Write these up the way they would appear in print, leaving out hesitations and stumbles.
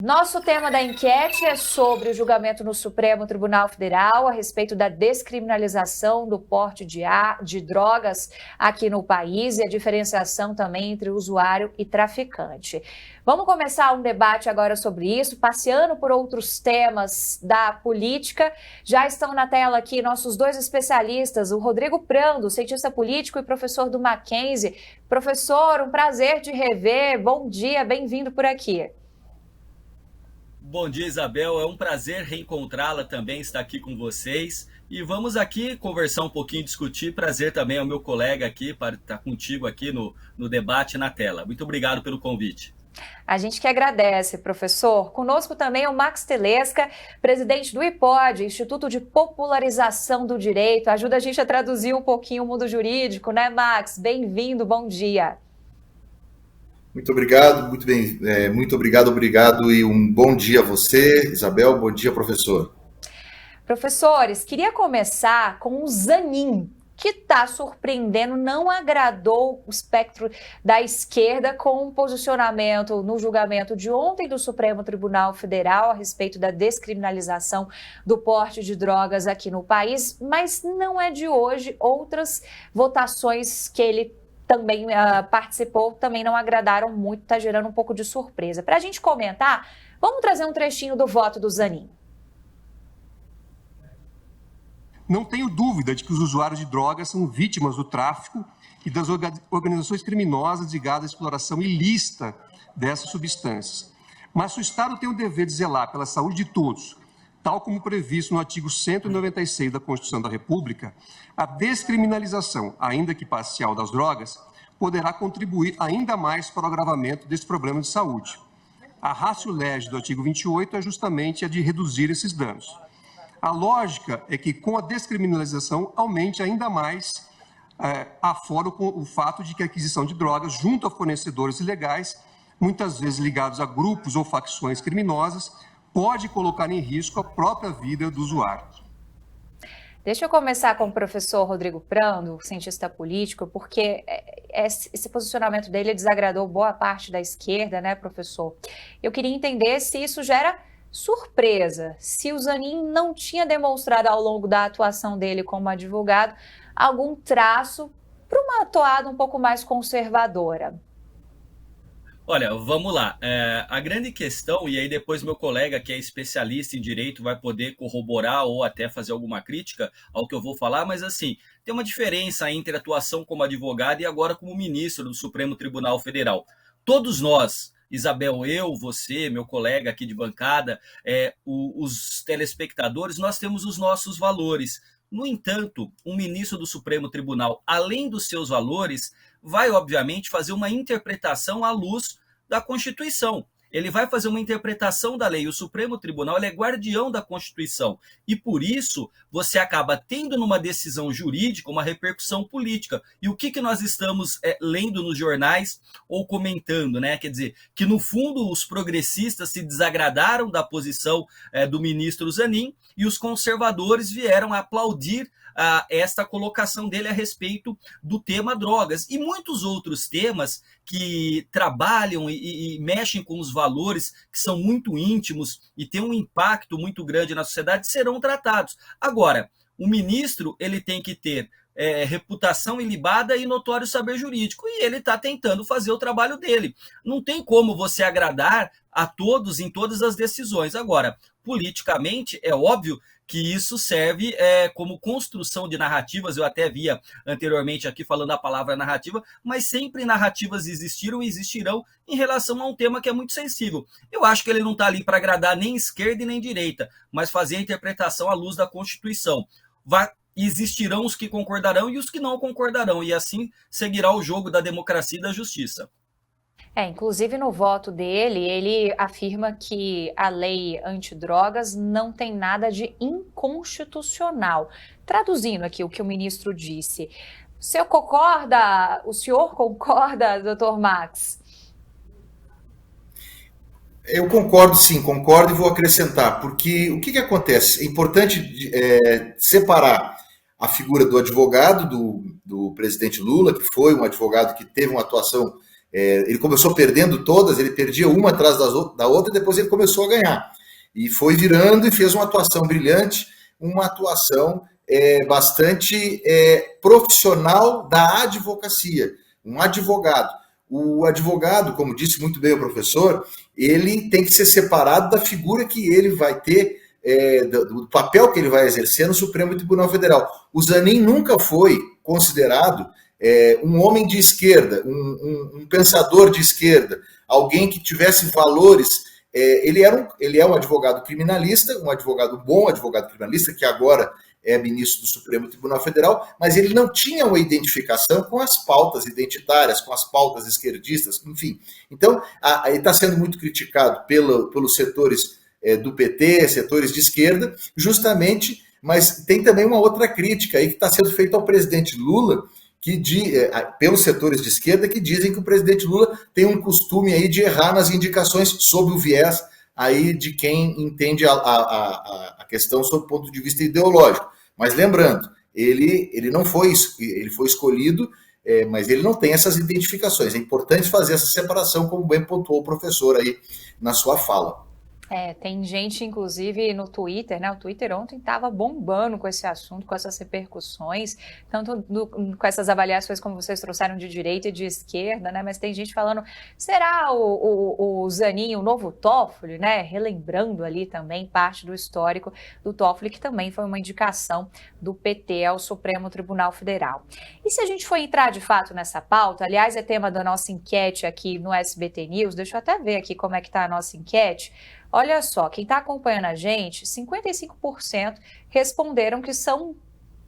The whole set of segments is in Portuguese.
Nosso tema da enquete é sobre o julgamento no Supremo Tribunal Federal a respeito da descriminalização do porte de drogas aqui no país e a diferenciação também entre usuário e traficante. Vamos começar um debate agora sobre isso, passeando por outros temas da política. Já estão na tela aqui nossos dois especialistas, o Rodrigo Prando, cientista político e professor do Mackenzie. Professor, um prazer te rever. Bom dia, bem-vindo por aqui. Bom dia, Isabel. É um prazer reencontrá-la também, estar aqui com vocês. E vamos aqui conversar um pouquinho, discutir. Prazer também ao meu colega aqui, para estar contigo aqui no debate na tela. Muito obrigado pelo convite. A gente que agradece, professor. Conosco também é o Max Telesca, presidente do IPOD, Instituto de Popularização do Direito. Ajuda a gente a traduzir um pouquinho o mundo jurídico, né, Max? Bem-vindo, bom dia. Muito obrigado, muito bem, muito obrigado e um bom dia a você, Isabel, bom dia, professor. Professores, queria começar com o Zanin, que está surpreendendo, não agradou o espectro da esquerda com o posicionamento no julgamento de ontem do Supremo Tribunal Federal a respeito da descriminalização do porte de drogas aqui no país, mas não é de hoje. Outras votações que ele também participou, também não agradaram muito, está gerando um pouco de surpresa. Para a gente comentar, vamos trazer um trechinho do voto do Zanin. Não tenho dúvida de que os usuários de drogas são vítimas do tráfico e das organizações criminosas ligadas à exploração ilícita dessas substâncias. Mas o Estado tem o dever de zelar pela saúde de todos, tal como previsto no artigo 196 da Constituição da República. A descriminalização, ainda que parcial, das drogas poderá contribuir ainda mais para o agravamento desse problema de saúde. A ratio legis do artigo 28 é justamente a de reduzir esses danos. A lógica é que, com a descriminalização, aumente ainda mais afora o fato de que a aquisição de drogas junto a fornecedores ilegais, muitas vezes ligados a grupos ou facções criminosas, pode colocar em risco a própria vida do usuário. Deixa eu começar com o professor Rodrigo Prando, cientista político, porque esse posicionamento dele desagradou boa parte da esquerda, né, professor? Eu queria entender se isso gera surpresa, se o Zanin não tinha demonstrado ao longo da atuação dele como advogado algum traço para uma toada um pouco mais conservadora. Olha, vamos lá. A grande questão, e aí depois meu colega que é especialista em direito vai poder corroborar ou até fazer alguma crítica ao que eu vou falar, mas assim, tem uma diferença entre atuação como advogado e agora como ministro do Supremo Tribunal Federal. Todos nós, Isabel, eu, você, meu colega aqui de bancada, os telespectadores, nós temos os nossos valores. No entanto, um ministro do Supremo Tribunal, além dos seus valores, vai, obviamente, fazer uma interpretação à luz da Constituição. Ele vai fazer uma interpretação da lei. O Supremo Tribunal ele é guardião da Constituição. E, por isso, você acaba tendo numa decisão jurídica uma repercussão política. E o que nós estamos lendo nos jornais ou comentando, né? Quer dizer, que, no fundo, os progressistas se desagradaram da posição do ministro Zanin e os conservadores vieram aplaudir esta colocação dele a respeito do tema drogas e muitos outros temas que trabalham e mexem com os valores que são muito íntimos e têm um impacto muito grande na sociedade serão tratados. Agora, o ministro ele tem que ter reputação ilibada e notório saber jurídico, e ele está tentando fazer o trabalho dele. Não tem como você agradar a todos em todas as decisões. Agora, politicamente, é óbvio que isso serve como construção de narrativas. Eu até via anteriormente aqui falando a palavra narrativa, mas sempre narrativas existiram e existirão em relação a um tema que é muito sensível. Eu acho que ele não está ali para agradar nem esquerda e nem direita, mas fazer a interpretação à luz da Constituição. Existirão os que concordarão e os que não concordarão, e assim seguirá o jogo da democracia e da justiça. Inclusive no voto dele, ele afirma que a lei antidrogas não tem nada de inconstitucional. Traduzindo aqui o que o ministro disse, o senhor concorda, doutor Max? Eu concordo, sim, concordo e vou acrescentar, porque o que acontece? É importante separar a figura do advogado, do presidente Lula, que foi um advogado que teve uma atuação Ele começou perdendo todas, ele perdia uma atrás da outra, e depois ele começou a ganhar. E foi virando e fez uma atuação brilhante, uma atuação bastante profissional da advocacia, um advogado. O advogado, como disse muito bem o professor, ele tem que ser separado da figura que ele vai ter, do papel que ele vai exercer no Supremo Tribunal Federal. O Zanin nunca foi considerado um homem de esquerda, um pensador de esquerda, alguém que tivesse valores. Ele é um advogado criminalista, um bom advogado criminalista, que agora é ministro do Supremo Tribunal Federal, mas ele não tinha uma identificação com as pautas identitárias, com as pautas esquerdistas, enfim. Então, ele está sendo muito criticado pelos setores do PT, setores de esquerda, justamente, mas tem também uma outra crítica aí que está sendo feita ao presidente Lula, pelos setores de esquerda, que dizem que o presidente Lula tem um costume aí de errar nas indicações sob o viés aí de quem entende a questão sob o ponto de vista ideológico. Mas lembrando, ele foi escolhido, mas ele não tem essas identificações. É importante fazer essa separação, como bem pontuou o professor aí na sua fala. Tem gente, inclusive, no Twitter, né? O Twitter ontem estava bombando com esse assunto, com essas repercussões, tanto com essas avaliações como vocês trouxeram de direita e de esquerda, né? Mas tem gente falando, será o Zanin o novo Toffoli, né? Relembrando ali também parte do histórico do Toffoli, que também foi uma indicação do PT ao Supremo Tribunal Federal. E se a gente for entrar de fato nessa pauta, aliás, é tema da nossa enquete aqui no SBT News, deixa eu até ver aqui como é que está a nossa enquete. Olha só, quem está acompanhando a gente, 55% responderam que são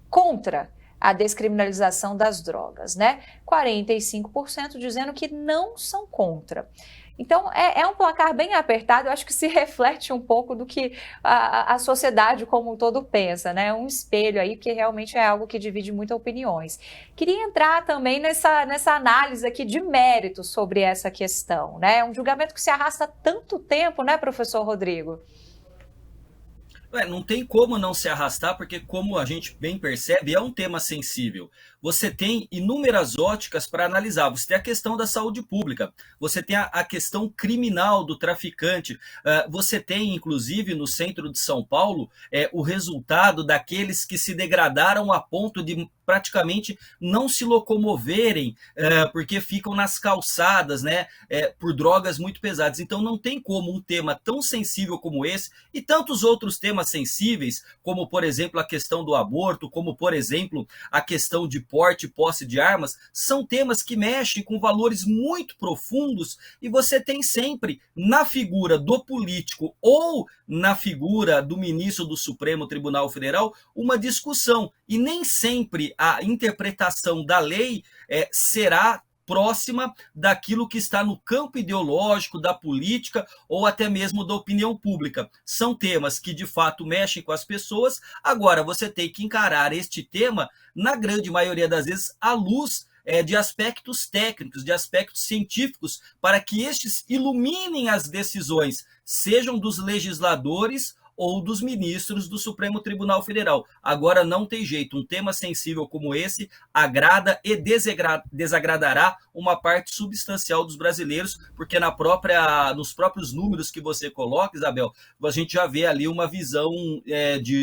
contra a descriminalização das drogas, né? 45% dizendo que não são contra. Então, é um placar bem apertado, eu acho que se reflete um pouco do que a sociedade como um todo pensa, né? Um espelho aí, que realmente é algo que divide muitas opiniões. Queria entrar também nessa análise aqui de mérito sobre essa questão, né? É um julgamento que se arrasta tanto tempo, né, professor Rodrigo? Não tem como não se arrastar, porque, como a gente bem percebe, é um tema sensível. Você tem inúmeras óticas para analisar. Você tem a questão da saúde pública, você tem a questão criminal do traficante, você tem, inclusive, no centro de São Paulo, o resultado daqueles que se degradaram a ponto de praticamente não se locomoverem, porque ficam nas calçadas, né, por drogas muito pesadas. Então não tem como um tema tão sensível como esse e tantos outros temas sensíveis, como, por exemplo, a questão do aborto, como, por exemplo, a questão de porte e posse de armas, são temas que mexem com valores muito profundos, e você tem sempre na figura do político ou na figura do ministro do Supremo Tribunal Federal uma discussão, e nem sempre a interpretação da lei será próxima daquilo que está no campo ideológico, da política ou até mesmo da opinião pública. São temas que de fato mexem com as pessoas. Agora, você tem que encarar este tema, na grande maioria das vezes, à luz de aspectos técnicos, de aspectos científicos, para que estes iluminem as decisões, sejam dos legisladores ou dos ministros do Supremo Tribunal Federal. Agora não tem jeito, um tema sensível como esse agrada e desagradará uma parte substancial dos brasileiros, porque nos próprios números que você coloca, Isabel, a gente já vê ali uma visão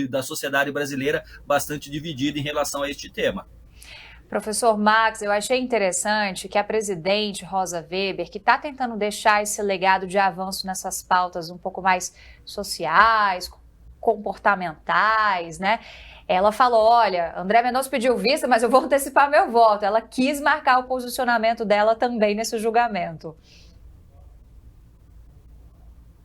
da sociedade brasileira bastante dividida em relação a este tema. Professor Max, eu achei interessante que a presidente Rosa Weber, que está tentando deixar esse legado de avanço nessas pautas um pouco mais sociais, comportamentais, né? Ela falou, olha, André Mendonça pediu vista, mas eu vou antecipar meu voto. Ela quis marcar o posicionamento dela também nesse julgamento.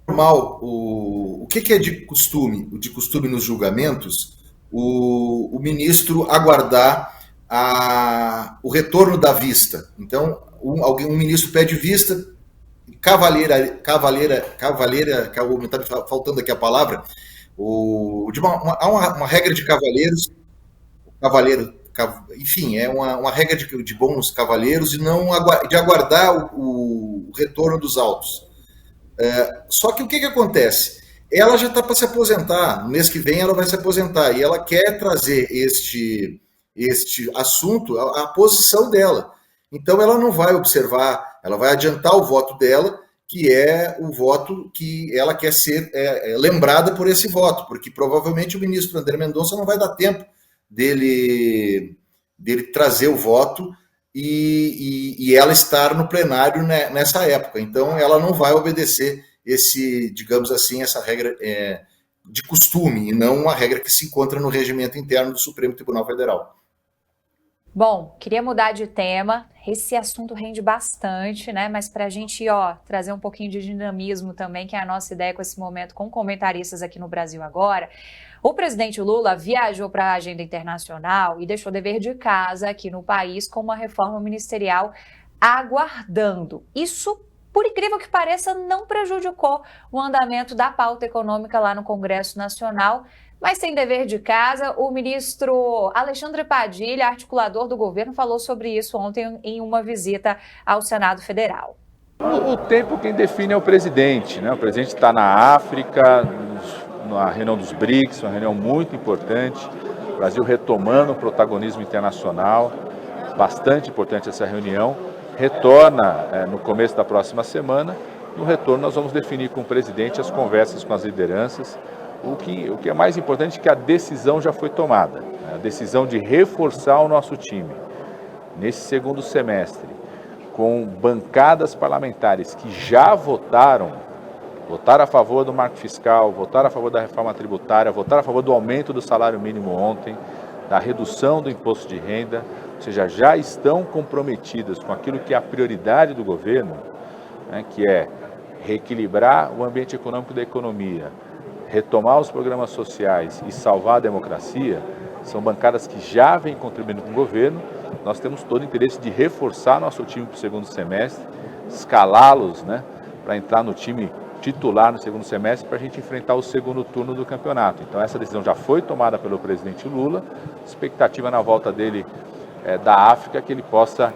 Normal, o que é de costume? De costume nos julgamentos, o ministro aguardar o retorno da vista. Então, um ministro pede vista, está faltando aqui a palavra, há uma regra de cavalheiros, enfim, é uma regra de bons cavalheiros de aguardar o retorno dos autos. Só que o que acontece? Ela já está para se aposentar, no mês que vem ela vai se aposentar, e ela quer trazer este assunto, a posição dela. Então ela não vai observar Ela vai adiantar o voto dela, que é o voto que ela quer ser lembrada por esse voto, porque provavelmente o ministro André Mendonça não vai dar tempo dele trazer o voto e ela estar no plenário nessa época. Então, ela não vai obedecer digamos assim, essa regra de costume, e não uma regra que se encontra no regimento interno do Supremo Tribunal Federal. Bom, queria mudar de tema. Esse assunto rende bastante, né? Mas para a gente, trazer um pouquinho de dinamismo também, que é a nossa ideia com esse momento com comentaristas aqui no Brasil agora. O presidente Lula viajou para a agenda internacional e deixou dever de casa aqui no país com uma reforma ministerial aguardando. Isso, por incrível que pareça, não prejudicou o andamento da pauta econômica lá no Congresso Nacional. Mas sem dever de casa, o ministro Alexandre Padilha, articulador do governo, falou sobre isso ontem em uma visita ao Senado Federal. O tempo quem define é o presidente, né? O presidente está na África, na reunião dos BRICS, uma reunião muito importante. O Brasil retomando o protagonismo internacional, bastante importante essa reunião. Retorna no começo da próxima semana. No retorno nós vamos definir com o presidente as conversas com as lideranças. O que é mais importante é que a decisão já foi tomada, né? A decisão de reforçar o nosso time nesse segundo semestre, com bancadas parlamentares que já votaram a favor do marco fiscal, votaram a favor da reforma tributária, votaram a favor do aumento do salário mínimo ontem, da redução do imposto de renda, ou seja, já estão comprometidas com aquilo que é a prioridade do governo, né, que é reequilibrar o ambiente econômico da economia, retomar os programas sociais e salvar a democracia. São bancadas que já vêm contribuindo com o governo. Nós temos todo o interesse de reforçar nosso time para o segundo semestre, escalá-los, né, para entrar no time titular no segundo semestre para a gente enfrentar o segundo turno do campeonato. Então essa decisão já foi tomada pelo presidente Lula, expectativa na volta dele da África que ele possa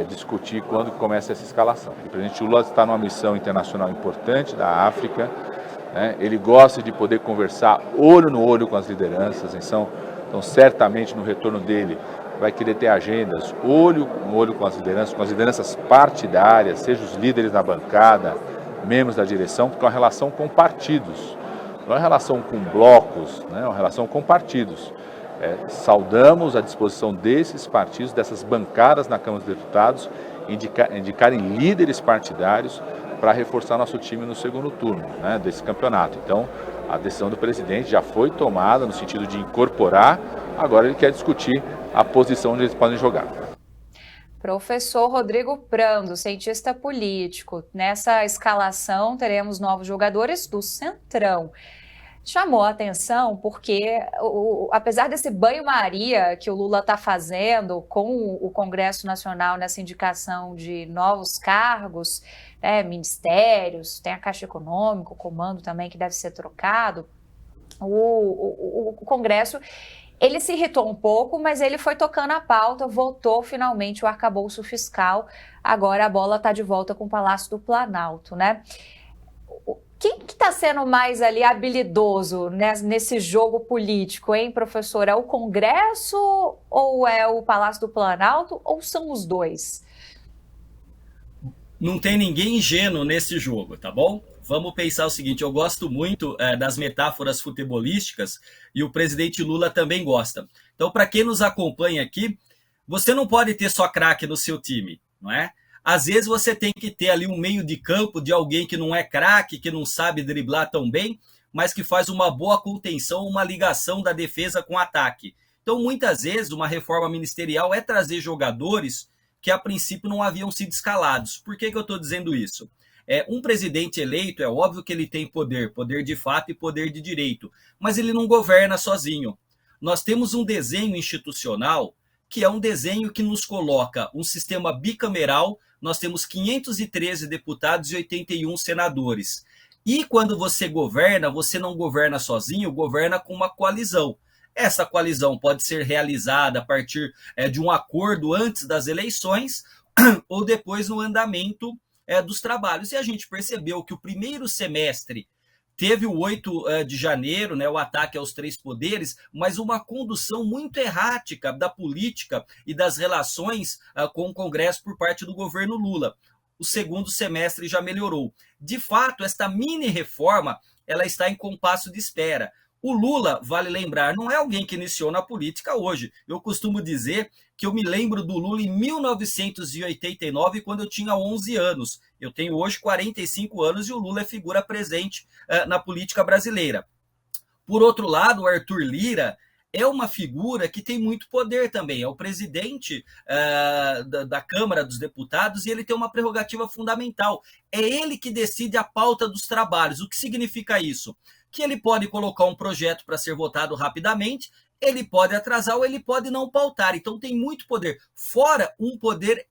discutir quando começa essa escalação. O presidente Lula está numa missão internacional importante da África, né? Ele gosta de poder conversar olho no olho com as lideranças, então certamente no retorno dele vai querer ter agendas olho no olho com as lideranças partidárias, seja os líderes da bancada, membros da direção, porque é uma relação com partidos, não é uma relação com blocos, né? É uma relação com partidos. Saudamos a disposição desses partidos, dessas bancadas na Câmara dos Deputados, indicarem líderes partidários para reforçar nosso time no segundo turno, né, desse campeonato. Então, a decisão do presidente já foi tomada no sentido de incorporar, agora ele quer discutir a posição onde eles podem jogar. Professor Rodrigo Prando, cientista político. Nessa escalação teremos novos jogadores do Centrão. Chamou a atenção porque, apesar desse banho-maria que o Lula está fazendo com o Congresso Nacional nessa indicação de novos cargos, ministérios, tem a Caixa Econômica, o comando também que deve ser trocado, o Congresso, ele se irritou um pouco, mas ele foi tocando a pauta, votou finalmente o arcabouço fiscal, agora a bola está de volta com o Palácio do Planalto, né? Quem que está sendo mais ali habilidoso nesse jogo político, hein, professor? É o Congresso ou é o Palácio do Planalto ou são os dois? Não tem ninguém ingênuo nesse jogo, tá bom? Vamos pensar o seguinte, eu gosto muito das metáforas futebolísticas e o presidente Lula também gosta. Então, para quem nos acompanha aqui, você não pode ter só craque no seu time, não é? Às vezes você tem que ter ali um meio de campo de alguém que não é craque, que não sabe driblar tão bem, mas que faz uma boa contenção, uma ligação da defesa com o ataque. Então, muitas vezes, uma reforma ministerial é trazer jogadores que, a princípio, não haviam sido escalados. Por que eu estou dizendo isso? Um presidente eleito, é óbvio que ele tem poder de fato e poder de direito, mas ele não governa sozinho. Nós temos um desenho institucional que é um desenho que nos coloca um sistema bicameral. Nós temos 513 deputados e 81 senadores. E quando você governa, você não governa sozinho, governa com uma coalizão. Essa coalizão pode ser realizada a partir de um acordo antes das eleições ou depois no andamento dos trabalhos. E a gente percebeu que o primeiro semestre teve o 8 de janeiro, né, o ataque aos três poderes, mas uma condução muito errática da política e das relações com o Congresso por parte do governo Lula. o segundo semestre já melhorou. De fato, esta mini reforma, ela está em compasso de espera. O Lula, vale lembrar, não é alguém que iniciou na política hoje. Eu costumo dizer que eu me lembro do Lula em 1989, quando eu tinha 11 anos. Eu tenho hoje 45 anos e o Lula é figura presente na política brasileira. Por outro lado, o Arthur Lira é uma figura que tem muito poder também. É o presidente da Câmara dos Deputados e ele tem uma prerrogativa fundamental. É ele que decide a pauta dos trabalhos. O que significa isso? Que ele pode colocar um projeto para ser votado rapidamente, ele pode atrasar ou ele pode não pautar. Então tem muito poder. Fora um poder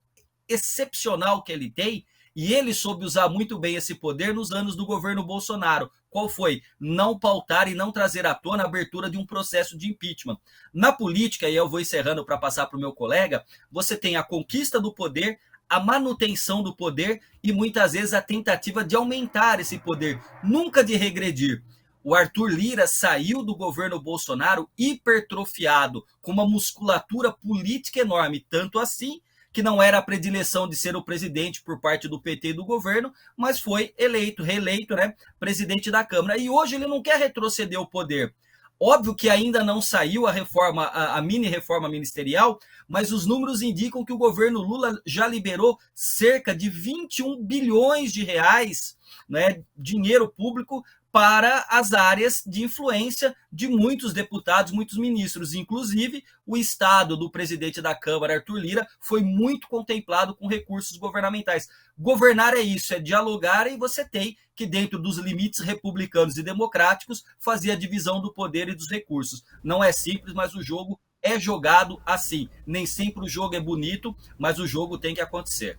excepcional que ele tem, e ele soube usar muito bem esse poder nos anos do governo Bolsonaro. Qual foi? Não pautar e não trazer à tona a abertura de um processo de impeachment. Na política, e eu vou encerrando para passar para o meu colega, você tem a conquista do poder, a manutenção do poder e muitas vezes a tentativa de aumentar esse poder, nunca de regredir. O Arthur Lira saiu do governo Bolsonaro hipertrofiado, com uma musculatura política enorme, tanto assim que não era a predileção de ser o presidente por parte do PT e do governo, mas foi reeleito, né, presidente da Câmara. E hoje ele não quer retroceder o poder. Óbvio que ainda não saiu a mini reforma ministerial, mas os números indicam que o governo Lula já liberou cerca de 21 bilhões de reais, né, dinheiro público, para as áreas de influência de muitos deputados, muitos ministros. Inclusive, o estado do presidente da Câmara, Arthur Lira, foi muito contemplado com recursos governamentais. Governar é isso, é dialogar, e você tem que, dentro dos limites republicanos e democráticos, fazer a divisão do poder e dos recursos. Não é simples, mas o jogo é jogado assim. Nem sempre o jogo é bonito, mas o jogo tem que acontecer.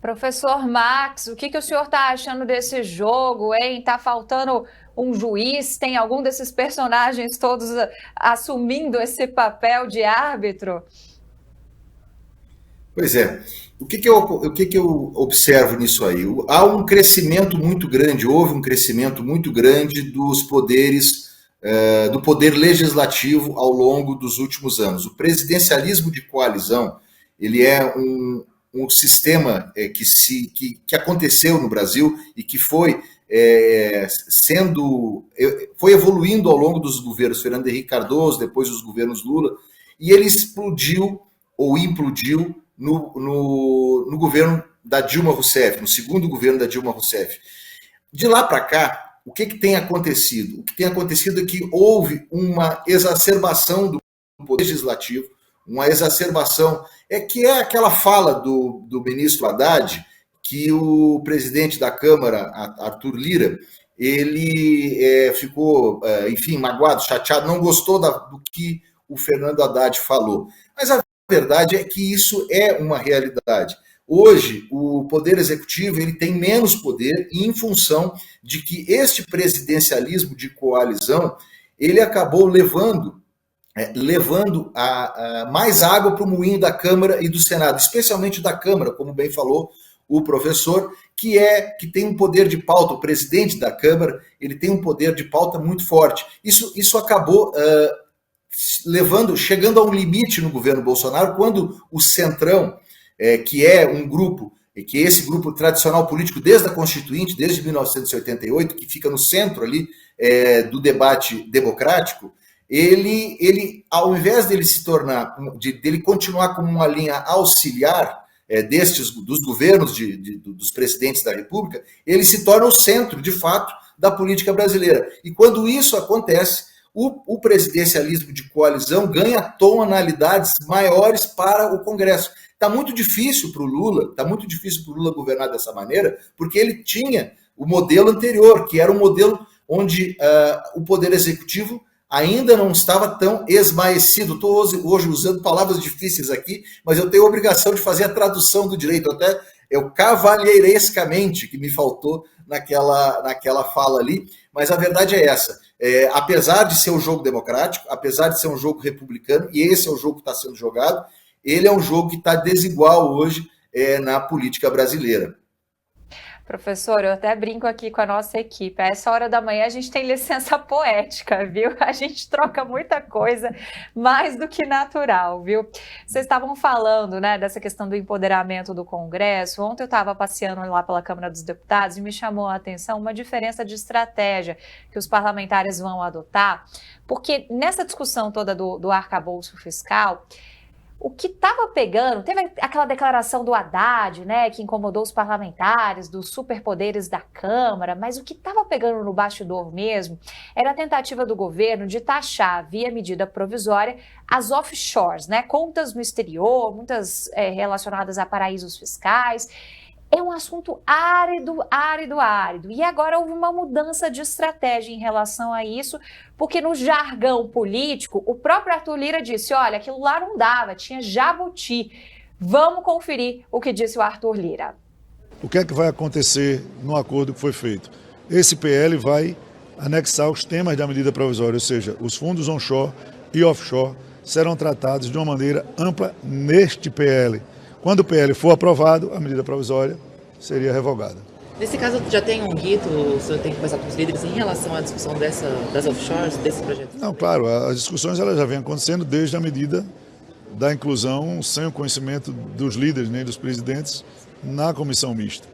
Professor Max, o que o senhor está achando desse jogo, hein? Tá faltando um juiz? Tem algum desses personagens todos assumindo esse papel de árbitro? Pois é. O que eu observo nisso aí? Há um crescimento muito grande, houve um crescimento muito grande dos poderes, do poder legislativo ao longo dos últimos anos. O presidencialismo de coalizão, ele é um sistema que aconteceu no Brasil e que foi evoluindo ao longo dos governos Fernando Henrique Cardoso, depois os governos Lula, e ele explodiu ou implodiu no governo da Dilma Rousseff, no segundo governo da Dilma Rousseff. De lá para cá, o que tem acontecido? O que tem acontecido é que houve uma exacerbação do poder legislativo, uma exacerbação, que é aquela fala do ministro Haddad, que o presidente da Câmara, Arthur Lira, ele ficou, enfim, magoado, chateado, não gostou do que o Fernando Haddad falou. Mas a verdade é que isso é uma realidade. Hoje, o Poder Executivo ele tem menos poder em função de que este presidencialismo de coalizão ele acabou levando mais água para o moinho da Câmara e do Senado, especialmente da Câmara, como bem falou o professor, que tem um poder de pauta. O presidente da Câmara ele tem um poder de pauta muito forte. Isso acabou chegando a um limite no governo Bolsonaro, quando o Centrão, que é um grupo, que é esse grupo tradicional político desde a Constituinte, desde 1988, que fica no centro ali do debate democrático, ele ao invés dele dele continuar como uma linha auxiliar dos governos dos presidentes da República, ele se torna o centro, de fato, da política brasileira. E quando isso acontece, o presidencialismo de coalizão ganha tonalidades maiores para o Congresso. Está muito difícil para o Lula governar dessa maneira, porque ele tinha o modelo anterior, que era um modelo onde o Poder Executivo ainda não estava tão esmaecido. Estou hoje usando palavras difíceis aqui, mas eu tenho a obrigação de fazer a tradução do direito, até cavalheirescamente, que me faltou naquela fala ali, mas a verdade é essa. Apesar de ser um jogo democrático, apesar de ser um jogo republicano, e esse é o jogo que está sendo jogado, ele é um jogo que está desigual hoje na política brasileira. Professor, eu até brinco aqui com a nossa equipe. A essa hora da manhã a gente tem licença poética, viu? A gente troca muita coisa, mais do que natural, viu? Vocês estavam falando, né, dessa questão do empoderamento do Congresso. Ontem eu estava passeando lá pela Câmara dos Deputados e me chamou a atenção uma diferença de estratégia que os parlamentares vão adotar, porque nessa discussão toda do arcabouço fiscal, o que estava pegando, teve aquela declaração do Haddad, né, que incomodou os parlamentares, dos superpoderes da Câmara, mas o que estava pegando no bastidor mesmo era a tentativa do governo de taxar, via medida provisória, as offshores, né, contas no exterior, muitas relacionadas a paraísos fiscais. É um assunto árido. E agora houve uma mudança de estratégia em relação a isso, porque no jargão político, o próprio Arthur Lira disse, olha, aquilo lá não dava, tinha jabuti. Vamos conferir o que disse o Arthur Lira. O que é que vai acontecer no acordo que foi feito? Esse PL vai anexar os temas da medida provisória, ou seja, os fundos onshore e offshore serão tratados de uma maneira ampla neste PL. Quando o PL for aprovado, a medida provisória seria revogada. Nesse caso, já tem um rito, o senhor tem que conversar com os líderes em relação à discussão das offshores, desse projeto? Não, claro, as discussões elas já vêm acontecendo desde a medida da inclusão, sem o conhecimento dos líderes nem dos presidentes, na comissão mista.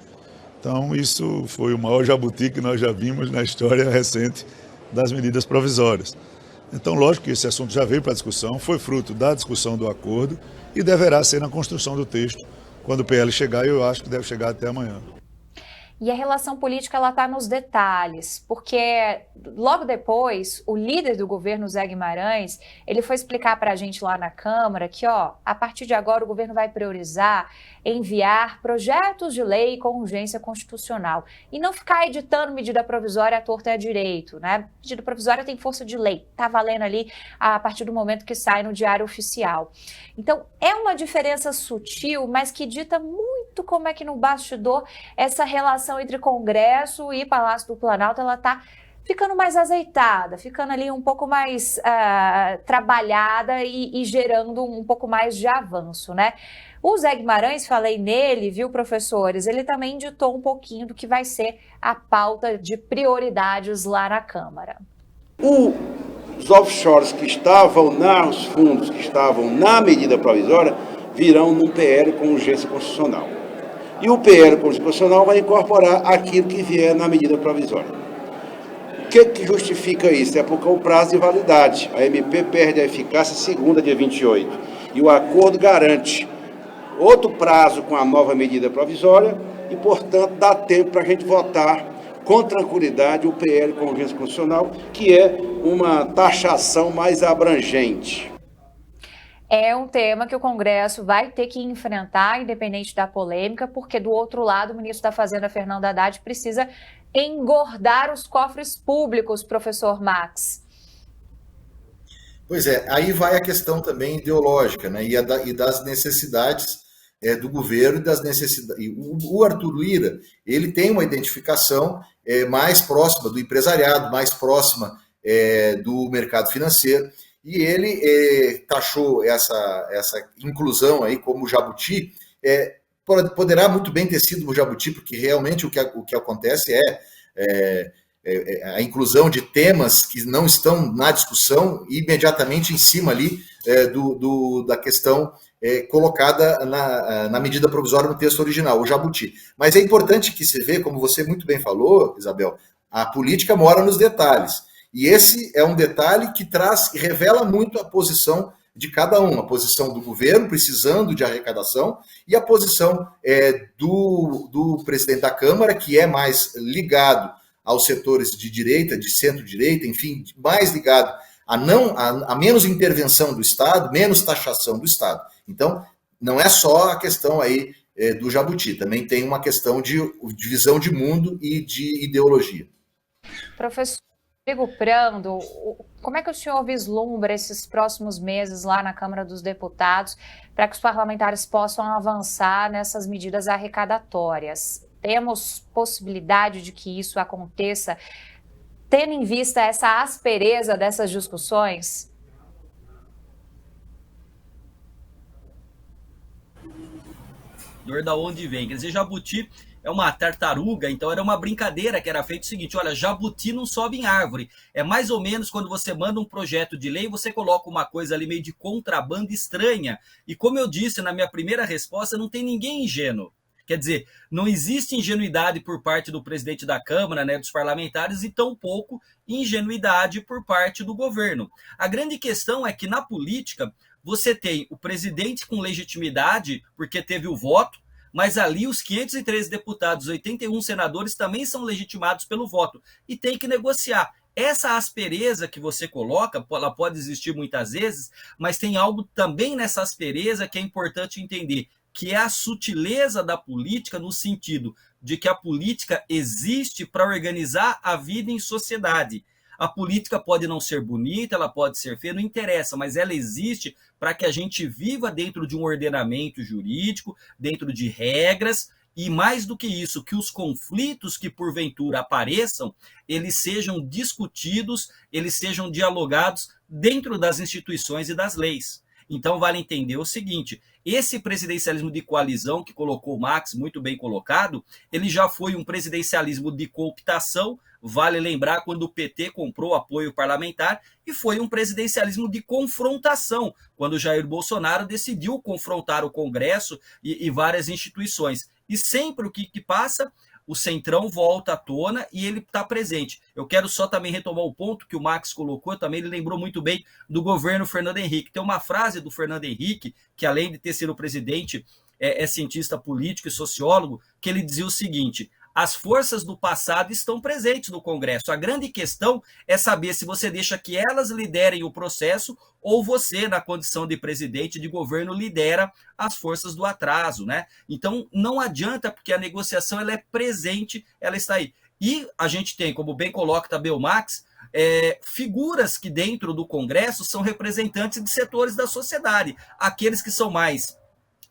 Então, isso foi o maior jabuti que nós já vimos na história recente das medidas provisórias. Então, lógico que esse assunto já veio para a discussão, foi fruto da discussão do acordo e deverá ser na construção do texto quando o PL chegar, e eu acho que deve chegar até amanhã. E a relação política ela está nos detalhes, porque logo depois o líder do governo, Zé Guimarães, ele foi explicar para a gente lá na Câmara que, a partir de agora o governo vai priorizar enviar projetos de lei com urgência constitucional e não ficar editando medida provisória à torta e à direito, né? Medida provisória tem força de lei, tá valendo ali a partir do momento que sai no Diário Oficial. Então, é uma diferença sutil, mas que dita muito como é que no bastidor essa relação entre Congresso e Palácio do Planalto, ela tá ficando mais azeitada, ficando ali um pouco mais trabalhada e gerando um pouco mais de avanço, né? O Zé Guimarães, falei nele, viu, professores, ele também ditou um pouquinho do que vai ser a pauta de prioridades lá na Câmara. Os offshores que estavam os fundos que estavam na medida provisória virão num PL com urgência constitucional. E o PL com urgência constitucional vai incorporar aquilo que vier na medida provisória. O que justifica isso? É porque o prazo de validade. A MP perde a eficácia segunda, dia 28. E o acordo garante outro prazo com a nova medida provisória e, portanto, dá tempo para a gente votar com tranquilidade o PL com urgência constitucional, que é uma taxação mais abrangente. É um tema que o Congresso vai ter que enfrentar, independente da polêmica, porque do outro lado o ministro da Fazenda, Fernando Haddad, precisa engordar os cofres públicos, professor Max. Pois é, aí vai a questão também ideológica, né? E das necessidades do governo e das necessidades. O Arthur Lira, ele tem uma identificação mais próxima do empresariado, mais próxima do mercado financeiro, e ele taxou essa inclusão aí como jabuti. Poderá muito bem ter sido o jabuti, porque realmente o que acontece é a inclusão de temas que não estão na discussão imediatamente em cima ali da questão colocada na medida provisória no texto original, o jabuti. Mas é importante que se vê, como você muito bem falou, Isabel, a política mora nos detalhes. E esse é um detalhe que revela muito a posição de cada um, a posição do governo precisando de arrecadação e a posição do presidente da Câmara, que é mais ligado aos setores de direita, de centro-direita, enfim, mais ligado a menos intervenção do Estado, menos taxação do Estado. Então, não é só a questão aí do jabuti, também tem uma questão de visão de mundo e de ideologia. Professor Rodrigo Prando, como é que o senhor vislumbra esses próximos meses lá na Câmara dos Deputados para que os parlamentares possam avançar nessas medidas arrecadatórias? Temos possibilidade de que isso aconteça, tendo em vista essa aspereza dessas discussões? Dor da onde vem. Quer dizer, jabuti é uma tartaruga, então era uma brincadeira que era feito o seguinte, olha, jabuti não sobe em árvore. É mais ou menos quando você manda um projeto de lei, você coloca uma coisa ali meio de contrabando estranha. E como eu disse na minha primeira resposta, não tem ninguém ingênuo. Quer dizer, não existe ingenuidade por parte do presidente da Câmara, né, dos parlamentares, e tampouco ingenuidade por parte do governo. A grande questão é que na política você tem o presidente com legitimidade, porque teve o voto, mas ali os 513 deputados, 81 senadores também são legitimados pelo voto e tem que negociar. Essa aspereza que você coloca, ela pode existir muitas vezes, mas tem algo também nessa aspereza que é importante entender, que é a sutileza da política no sentido de que a política existe para organizar a vida em sociedade. A política pode não ser bonita, ela pode ser feia, não interessa, mas ela existe para que a gente viva dentro de um ordenamento jurídico, dentro de regras, e mais do que isso, que os conflitos que porventura apareçam, eles sejam discutidos, eles sejam dialogados dentro das instituições e das leis. Então, vale entender o seguinte, esse presidencialismo de coalizão que colocou o Max, muito bem colocado, ele já foi um presidencialismo de cooptação, vale lembrar quando o PT comprou apoio parlamentar, e foi um presidencialismo de confrontação, quando Jair Bolsonaro decidiu confrontar o Congresso e várias instituições. E sempre o que passa, o Centrão volta à tona e ele está presente. Eu quero só também retomar o ponto que o Max colocou, também ele lembrou muito bem do governo Fernando Henrique. Tem uma frase do Fernando Henrique, que além de ter sido presidente, é cientista político e sociólogo, que ele dizia o seguinte, as forças do passado estão presentes no Congresso. A grande questão é saber se você deixa que elas liderem o processo ou você, na condição de presidente de governo, lidera as forças do atraso, né? Então, não adianta, porque a negociação ela é presente, ela está aí. E a gente tem, como bem coloca também o Max, figuras que dentro do Congresso são representantes de setores da sociedade, aqueles que são mais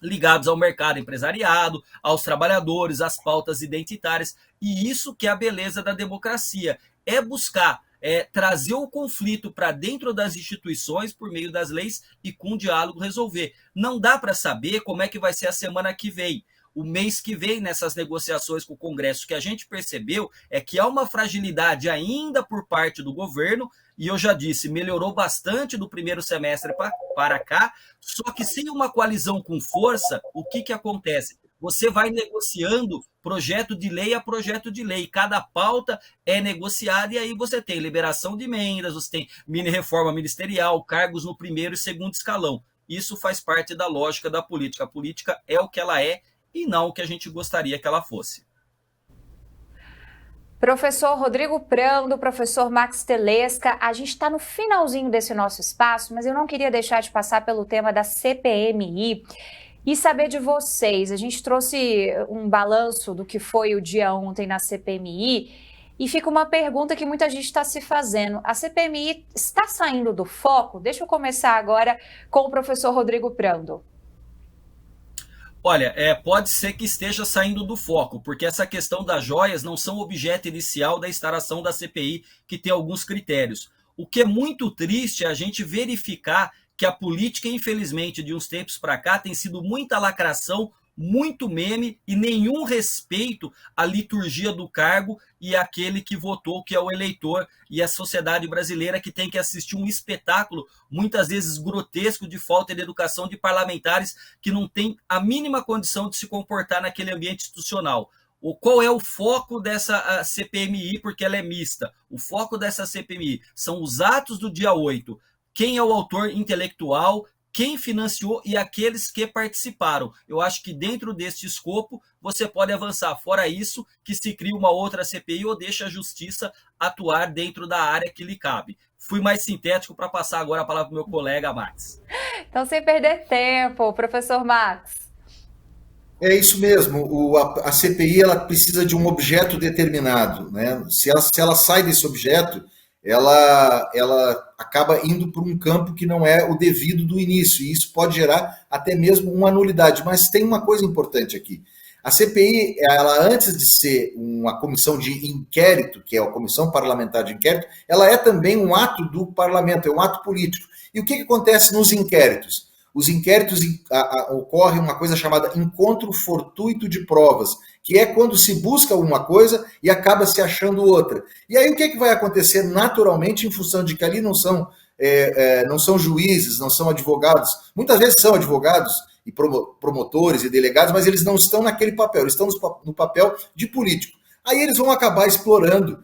ligados ao mercado empresariado, aos trabalhadores, às pautas identitárias. E isso que é a beleza da democracia, é buscar trazer o conflito para dentro das instituições por meio das leis e com diálogo resolver. Não dá para saber como é que vai ser a semana que vem. O mês que vem, nessas negociações com o Congresso, que a gente percebeu é que há uma fragilidade ainda por parte do governo, e eu já disse, melhorou bastante do primeiro semestre para cá, só que sem uma coalizão com força, o que acontece? Você vai negociando projeto de lei a projeto de lei, cada pauta é negociada e aí você tem liberação de emendas, você tem mini-reforma ministerial, cargos no primeiro e segundo escalão. Isso faz parte da lógica da política. A política é o que ela é e não o que a gente gostaria que ela fosse. Professor Rodrigo Prando, professor Max Telesca, a gente está no finalzinho desse nosso espaço, mas eu não queria deixar de passar pelo tema da CPMI e saber de vocês. A gente trouxe um balanço do que foi o dia ontem na CPMI e fica uma pergunta que muita gente está se fazendo. A CPMI está saindo do foco? Deixa eu começar agora com o professor Rodrigo Prando. Olha, pode ser que esteja saindo do foco, porque essa questão das joias não são objeto inicial da instalação da CPI, que tem alguns critérios. O que é muito triste é a gente verificar que a política, infelizmente, de uns tempos para cá, tem sido muita lacração, muito meme e nenhum respeito à liturgia do cargo e àquele que votou, que é o eleitor e a sociedade brasileira que tem que assistir um espetáculo, muitas vezes grotesco, de falta de educação de parlamentares que não têm a mínima condição de se comportar naquele ambiente institucional. Qual é o foco dessa CPMI, porque ela é mista? O foco dessa CPMI são os atos do dia 8, quem é o autor intelectual, quem financiou e aqueles que participaram. Eu acho que dentro deste escopo você pode avançar. Fora isso, que se cria uma outra CPI ou deixa a justiça atuar dentro da área que lhe cabe. Fui mais sintético para passar agora a palavra para o meu colega Max. Então, sem perder tempo, professor Max. É isso mesmo. A CPI ela precisa de um objeto determinado, né? Se ela sai desse objeto, ela acaba indo para um campo que não é o devido do início, e isso pode gerar até mesmo uma nulidade. Mas tem uma coisa importante aqui. A CPI, ela, antes de ser uma comissão de inquérito, que é a Comissão Parlamentar de Inquérito, ela é também um ato do parlamento, é um ato político. E o que acontece nos inquéritos? Os inquéritos ocorre uma coisa chamada encontro fortuito de provas, que é quando se busca uma coisa e acaba se achando outra. E aí o que vai acontecer naturalmente em função de que ali não são juízes, não são advogados, muitas vezes são advogados e promotores e delegados, mas eles não estão naquele papel, eles estão no papel de político. Aí eles vão acabar explorando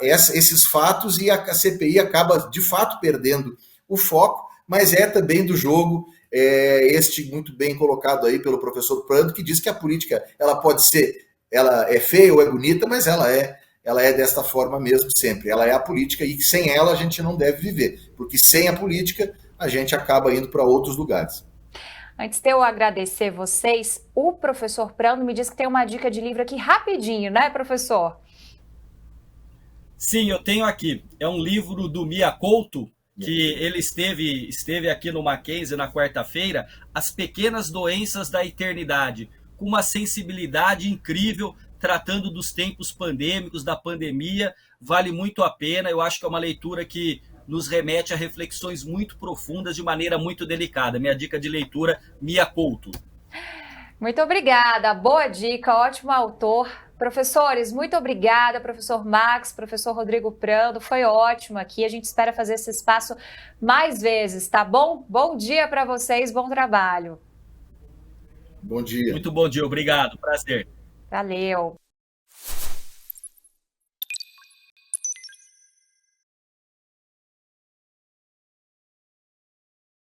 esses fatos e a CPI acaba de fato perdendo o foco, mas é também do jogo este muito bem colocado aí pelo professor Prando, que diz que a política ela é feia ou é bonita, mas ela é desta forma mesmo sempre. Ela é a política e sem ela a gente não deve viver, porque sem a política a gente acaba indo para outros lugares. Antes de eu agradecer vocês, o professor Prando me disse que tem uma dica de livro aqui rapidinho, né, professor? Sim, eu tenho aqui. É um livro do Mia Couto, que ele esteve aqui no Mackenzie na quarta-feira, As Pequenas Doenças da Eternidade, com uma sensibilidade incrível, tratando dos tempos pandêmicos, da pandemia. Vale muito a pena, eu acho que é uma leitura que nos remete a reflexões muito profundas de maneira muito delicada. Minha dica de leitura, Mia Couto. Muito obrigada, boa dica, ótimo autor. Professores, muito obrigada, professor Max, professor Rodrigo Prando, foi ótimo aqui, a gente espera fazer esse espaço mais vezes, tá bom? Bom dia para vocês, bom trabalho. Bom dia. Muito bom dia, obrigado, prazer. Valeu.